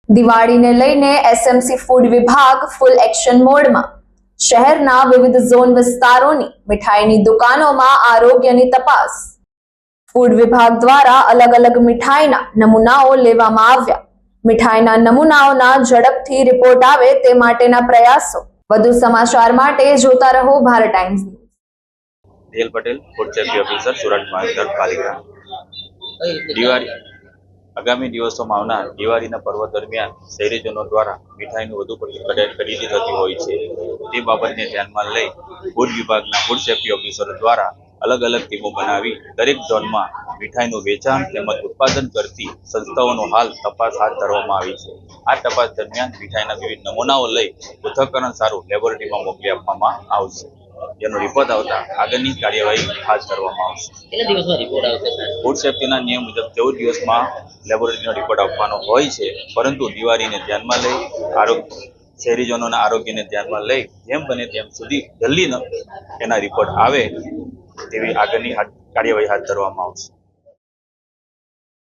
દિવાળીને લઈને SMC food વિભાગ ફૂલ action મોડમાં। શહેરના વિવિધ ઝોન વિસ્તારોની મીઠાઈની દુકાનોમાં આરોગ્યની તપાસ। ફૂડ વિભાગ દ્વારા અલગ અલગ મીઠાઈના નમૂનાઓ લેવામાં આવ્યા। મીઠાઈના નમૂનાઓના ઝડપથી રિપોર્ટ આવે તે માટેના પ્રયાસો। વધુ સમાચાર માટે જોતા રહો Bharat times news. DL Patel, food safety officer, Surat મહાનગરપાલિકા। આગામી દિવસોમાં આવનાર દિવાળીના પર્વ દરમિયાન શહેરીજનો દ્વારા મીઠાઈનું વધુ ખરીદી થતી હોય છે। તે બાબતને ધ્યાનમાં લઈ ફૂડ વિભાગના ફૂડ સેફ્ટી ઓફિસરો દ્વારા અલગ અલગ ટીમો બનાવી દરેક ઝોનમાં મીઠાઈનું વેચાણ તેમજ ઉત્પાદન કરતી સંસ્થાઓનો હાલ તપાસ હાથ ધરવામાં આવી છે। આ તપાસ દરમિયાન મીઠાઈના વિવિધ નમૂનાઓ લઈ પૃથ્થકરણ સારું લેબોરેટરીમાં મોકલી આપવામાં આવશે। જેનો રિપોર્ટ આવતા આગળની કાર્યવાહી હાથ ધરવામાં આવશે। કેટલા દિવસમાં રિપોર્ટ આવશે સર? ફૂડ સેફ્ટીના નિયમ મુજબ 14 દિવસમાં લેબોરેટરીનો રિપોર્ટ આપવાનો હોય છે, પરંતુ દિવાળીને ધ્યાનમાં લઈ શહેરીજનોના આરોગ્યને ધ્યાનમાં લઈ જેમ બને તેમ સુધી જલ્દી એના રિપોર્ટ આવે તેવી આગળની કાર્યવાહી હાથ ધરવામાં આવશે।